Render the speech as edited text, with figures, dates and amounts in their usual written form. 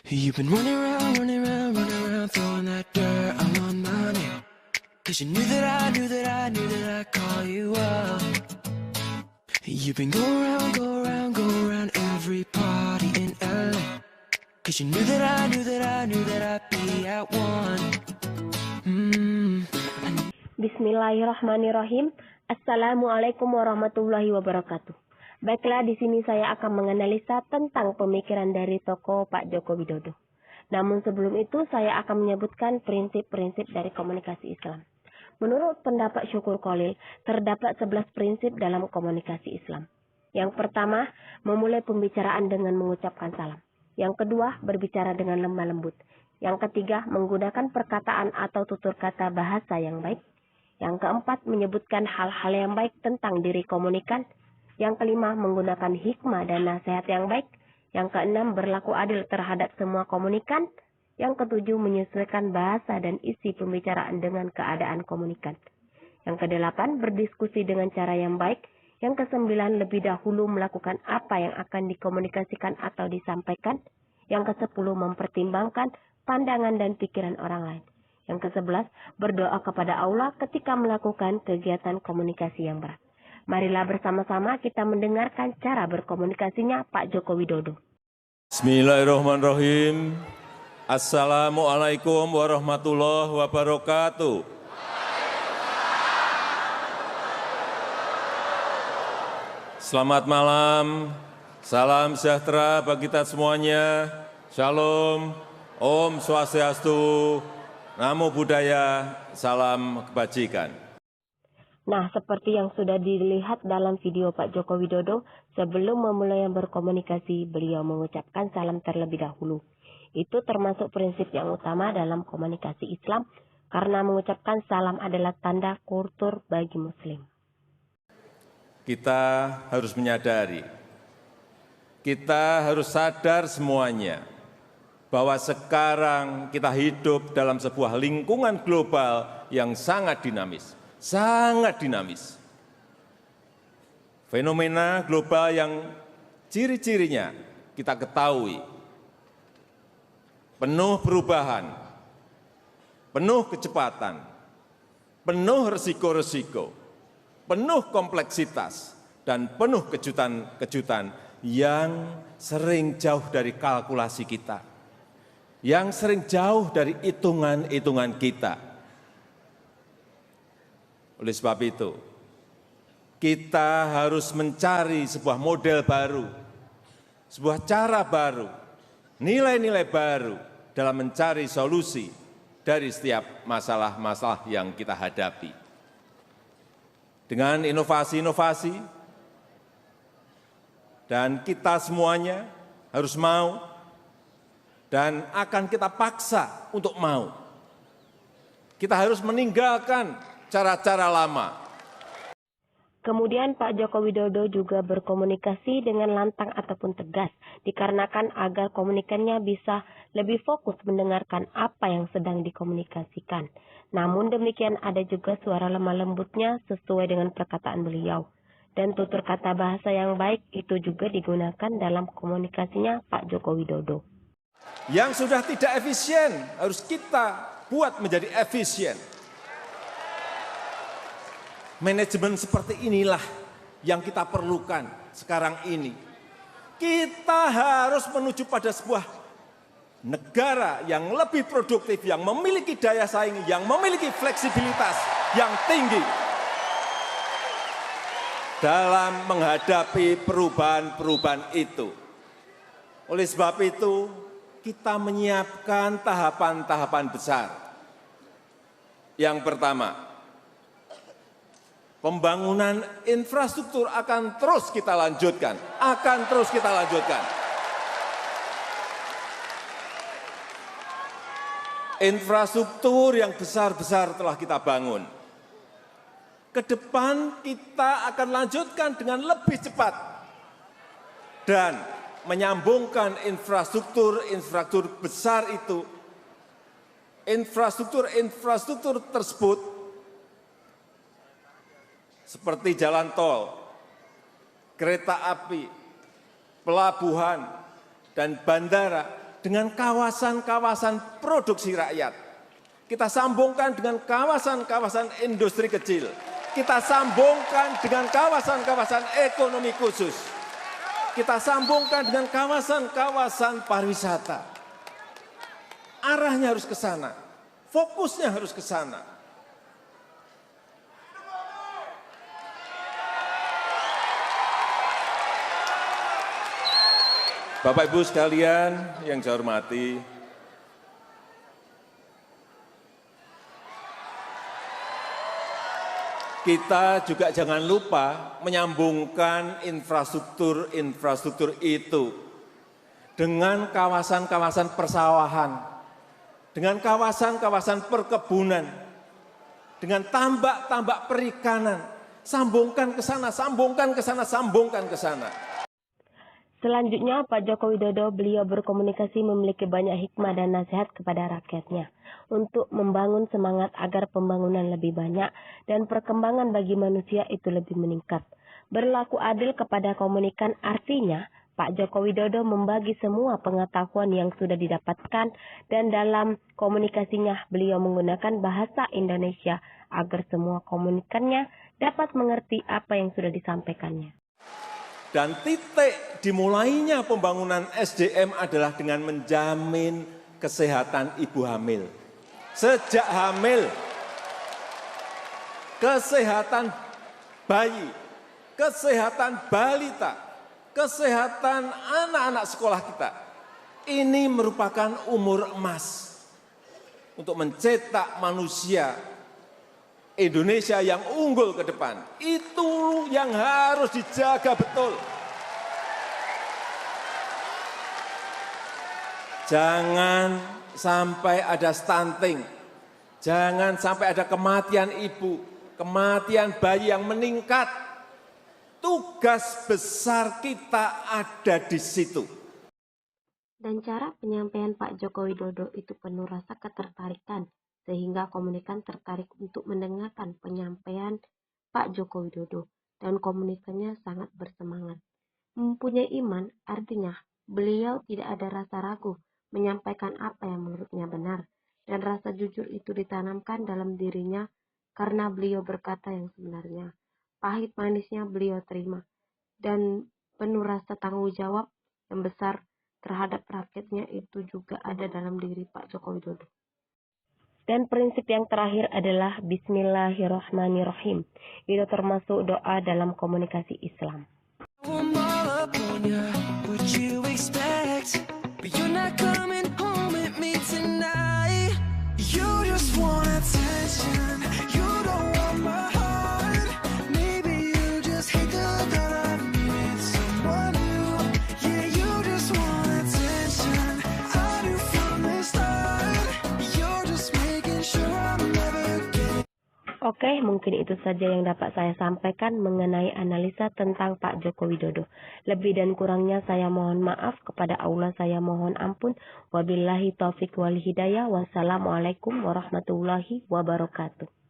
You've been running around, throwing that dirt all on my name. 'Cause you knew that I'd call you up. You've been go around every party in LA. 'Cause you knew that I'd be at one. Bismillahirrahmanirrahim. Assalamualaikum warahmatullahi wabarakatuh. Baiklah, di sini saya akan menganalisa tentang pemikiran dari tokoh Pak Joko Widodo. Namun sebelum itu saya akan menyebutkan prinsip-prinsip dari komunikasi Islam. Menurut pendapat Syukur Khalil, terdapat 11 prinsip dalam komunikasi Islam. Yang pertama, memulai pembicaraan dengan mengucapkan salam. Yang kedua, berbicara dengan lemah lembut. Yang ketiga, menggunakan perkataan atau tutur kata bahasa yang baik. Yang keempat, menyebutkan hal-hal yang baik tentang diri komunikan. Yang kelima, menggunakan hikmah dan nasihat yang baik. Yang keenam, berlaku adil terhadap semua komunikan. Yang ketujuh, menyesuaikan bahasa dan isi pembicaraan dengan keadaan komunikan. Yang kedelapan, berdiskusi dengan cara yang baik. Yang kesembilan, lebih dahulu melakukan apa yang akan dikomunikasikan atau disampaikan. Yang kesepuluh, mempertimbangkan pandangan dan pikiran orang lain. Yang ke-11, berdoa kepada Allah ketika melakukan kegiatan komunikasi yang berat. Marilah bersama-sama kita mendengarkan cara berkomunikasinya Pak Joko Widodo. Bismillahirrahmanirrahim. Assalamualaikum warahmatullahi wabarakatuh. Selamat malam, salam sejahtera bagi kita semuanya. Shalom, Om Swastiastu, Namo Buddhaya, salam kebajikan. Nah, seperti yang sudah dilihat dalam video Pak Joko Widodo, sebelum memulai berkomunikasi, beliau mengucapkan salam terlebih dahulu. Itu termasuk prinsip yang utama dalam komunikasi Islam, karena mengucapkan salam adalah tanda kultur bagi Muslim. Kita harus menyadari, kita harus sadar semuanya, bahwa sekarang kita hidup dalam sebuah lingkungan global yang sangat dinamis. Sangat dinamis. Fenomena global yang ciri-cirinya kita ketahui. Penuh perubahan, penuh kecepatan, penuh risiko-risiko, penuh kompleksitas, dan penuh kejutan-kejutan yang sering jauh dari kalkulasi kita, yang sering jauh dari hitungan-hitungan kita. Oleh sebab itu, kita harus mencari sebuah model baru, sebuah cara baru, nilai-nilai baru dalam mencari solusi dari setiap masalah-masalah yang kita hadapi. Dengan inovasi-inovasi, dan kita semuanya harus mau dan akan kita paksa untuk mau. Kita harus meninggalkan cara-cara lama. Kemudian Pak Joko Widodo juga berkomunikasi dengan lantang ataupun tegas, dikarenakan agar komunikannya bisa lebih fokus mendengarkan apa yang sedang dikomunikasikan. Namun demikian ada juga suara lemah lembutnya sesuai dengan perkataan beliau. Dan tutur kata bahasa yang baik itu juga digunakan dalam komunikasinya Pak Joko Widodo. Yang sudah tidak efisien harus kita buat menjadi efisien. Manajemen seperti inilah yang kita perlukan sekarang ini. Kita harus menuju pada sebuah negara yang lebih produktif, yang memiliki daya saing, yang memiliki fleksibilitas yang tinggi dalam menghadapi perubahan-perubahan itu. Oleh sebab itu, kita menyiapkan tahapan-tahapan besar. Yang pertama, pembangunan infrastruktur akan terus kita lanjutkan, Infrastruktur yang besar-besar telah kita bangun. Ke depan kita akan lanjutkan dengan lebih cepat dan menyambungkan infrastruktur besar itu, infrastruktur tersebut seperti jalan tol, kereta api, pelabuhan, dan bandara dengan kawasan-kawasan produksi rakyat. Kita sambungkan dengan kawasan-kawasan industri kecil. Kita sambungkan dengan kawasan-kawasan ekonomi khusus. Kita sambungkan dengan kawasan-kawasan pariwisata. Arahnya harus ke sana. Fokusnya harus ke sana. Bapak Ibu sekalian yang saya hormati, kita juga jangan lupa menyambungkan infrastruktur itu dengan kawasan-kawasan persawahan, dengan kawasan-kawasan perkebunan, dengan tambak-tambak perikanan. Sambungkan ke sana, sambungkan ke sana, sambungkan ke sana. Selanjutnya, Pak Joko Widodo, beliau berkomunikasi memiliki banyak hikmah dan nasihat kepada rakyatnya untuk membangun semangat agar pembangunan lebih banyak dan perkembangan bagi manusia itu lebih meningkat. Berlaku adil kepada komunikan artinya, Pak Joko Widodo membagi semua pengetahuan yang sudah didapatkan dan dalam komunikasinya beliau menggunakan bahasa Indonesia agar semua komunikannya dapat mengerti apa yang sudah disampaikannya. Dan titik dimulainya pembangunan SDM adalah dengan menjamin kesehatan ibu hamil. Sejak hamil, kesehatan bayi, kesehatan balita, kesehatan anak-anak sekolah kita. Ini merupakan umur emas untuk mencetak manusia Indonesia yang unggul ke depan. Itu yang harus dijaga betul. Jangan sampai ada stunting. Jangan sampai ada kematian ibu, kematian bayi yang meningkat. Tugas besar kita ada di situ. Dan cara penyampaian Pak Joko Widodo itu penuh rasa ketertarikan, sehingga komunikan tertarik untuk mendengarkan penyampaian Pak Joko Widodo dan komunikannya sangat bersemangat. Mempunyai iman artinya beliau tidak ada rasa ragu menyampaikan apa yang menurutnya benar dan rasa jujur itu ditanamkan dalam dirinya karena beliau berkata yang sebenarnya. Pahit manisnya beliau terima dan penuh rasa tanggung jawab yang besar terhadap rakyatnya itu juga ada dalam diri Pak Joko Widodo. Dan prinsip yang terakhir adalah Bismillahirrahmanirrahim. Itu termasuk doa dalam komunikasi Islam. Oke, mungkin itu saja yang dapat saya sampaikan mengenai analisa tentang Pak Joko Widodo. Lebih dan kurangnya saya mohon maaf, kepada Allah saya mohon ampun. Wabillahi taufiq wal hidayah. Wassalamualaikum warahmatullahi wabarakatuh.